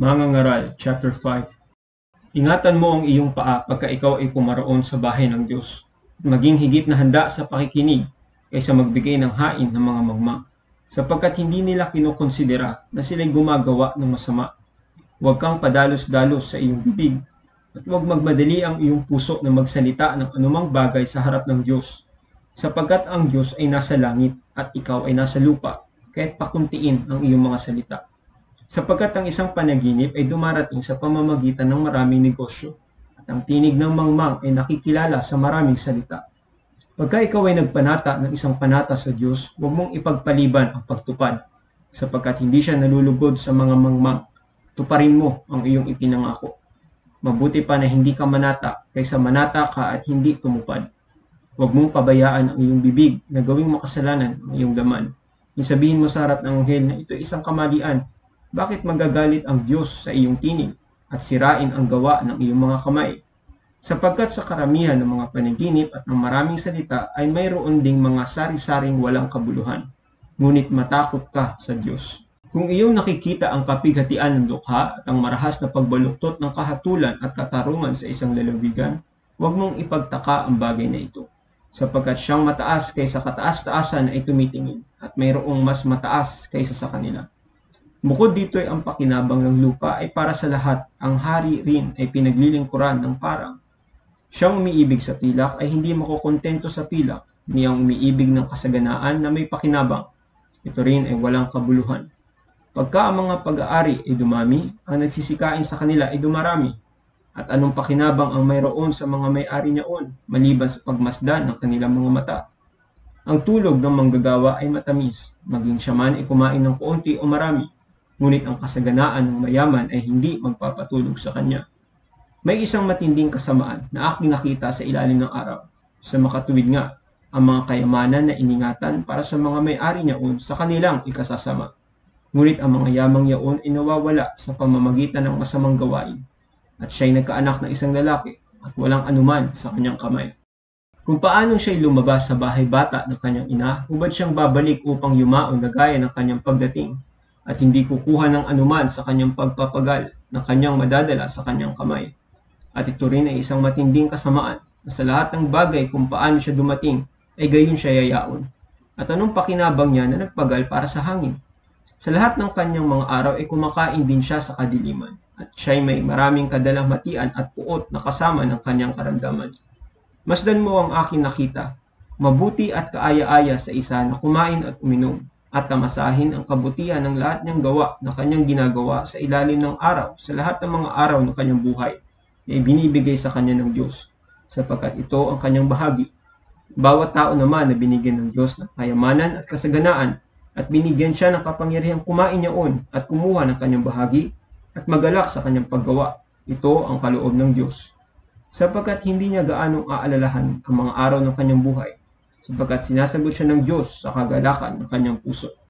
Mangangaral, Chapter 5. Ingatan mo ang iyong paa pagka ikaw ay pumaroon sa bahay ng Diyos. Maging higit na handa sa pakikinig kaysa magbigay ng hain ng mga magma, sapagkat hindi nila kinukonsidera na sila'y gumagawa ng masama. Huwag kang padalos-dalos sa iyong bibig, at huwag magmadali ang iyong puso na magsalita ng anumang bagay sa harap ng Diyos, sapagkat ang Diyos ay nasa langit at ikaw ay nasa lupa, kaya't pakuntiin ang iyong mga salita. Sapagkat ang isang panaginip ay dumarating sa pamamagitan ng maraming negosyo, at ang tinig ng mangmang ay nakikilala sa maraming salita. Pagka ikaw ay nagpanata ng isang panata sa Diyos, huwag mong ipagpaliban ang pagtupad, sapagkat hindi siya nalulugod sa mga mangmang. Tuparin mo ang iyong ipinangako. Mabuti pa na hindi ka manata kaysa manata ka at hindi tumupad. Huwag mong pabayaan ang iyong bibig na gawing makasalanan ang iyong laman. Sabihin mo sa harap ng anghel na ito ay isang kamalian. Bakit magagalit ang Diyos sa iyong tinig at sirain ang gawa ng iyong mga kamay? Sapagkat sa karamihan ng mga panaginip at ng maraming salita ay mayroon ding mga sari-saring walang kabuluhan. Ngunit matakot ka sa Diyos. Kung iyong nakikita ang kapighatian ng dukha at ang marahas na pagbaluktot ng kahatulan at katarungan sa isang lalawigan, huwag mong ipagtaka ang bagay na ito. Sapagkat siyang mataas kaysa kataas-taasan ay tumitingin at mayroong mas mataas kaysa sa kanila. Bukod dito ay ang pakinabang ng lupa ay para sa lahat, ang hari rin ay pinaglilingkuran ng parang. Siyang umiibig sa pilak ay hindi makukontento sa pilak, niyang umiibig ng kasaganaan na may pakinabang. Ito rin ay walang kabuluhan. Pagka ang mga pag-aari ay dumami, ang nagsisikain sa kanila ay dumarami. At anong pakinabang ang mayroon sa mga may-ari niyaon, maliban sa pagmasdan ng kanilang mga mata? Ang tulog ng manggagawa ay matamis, maging siya man ay kumain ng kaunti o marami. Ngunit ang kasaganaan ng mayaman ay hindi magpapatulog sa kanya. May isang matinding kasamaan na aking nakita sa ilalim ng araw. Sa makatuwid nga, ang mga kayamanan na iningatan para sa mga may-ari niyaon sa kanilang ikasasama. Ngunit ang mga yamang yaon ay nawawala sa pamamagitan ng masamang gawain. At siya'y nagkaanak ng isang lalaki at walang anuman sa kanyang kamay. Kung paano siya'y lumabas sa bahay bata ng kanyang ina, hubad siyang babalik upang yumaon na gaya ng kanyang pagdating, at hindi kukuha ng anuman sa kanyang pagpapagal na kanyang madadala sa kanyang kamay. At ito rin ay isang matinding kasamaan na sa lahat ng bagay kung paano siya dumating ay gayon siya yayaon. At anong pakinabang niya na nagpagal para sa hangin? Sa lahat ng kanyang mga araw ay kumakain din siya sa kadiliman, at siya'y may maraming kadalamhatian at puot na kasama ng kanyang karamdaman. Masdan mo ang aking nakita, mabuti at kaaya-aya sa isa na kumain at uminom, at tamasahin ang kabutihan ng lahat niyang gawa na kanyang ginagawa sa ilalim ng araw sa lahat ng mga araw ng kanyang buhay na ibinibigay sa kanya ng Diyos, sapagkat ito ang kanyang bahagi. Bawat tao naman na binigyan ng Diyos ng kayamanan at kasaganaan at binigyan siya ng kapangyarihang kumain niyaon at kumuha ng kanyang bahagi at magalak sa kanyang paggawa. Ito ang kaloob ng Diyos, sapagkat hindi niya gaanong aalalahan ang mga araw ng kanyang buhay, sapagkat sinasagot siya ng Diyos sa kagalakan ng kanyang puso.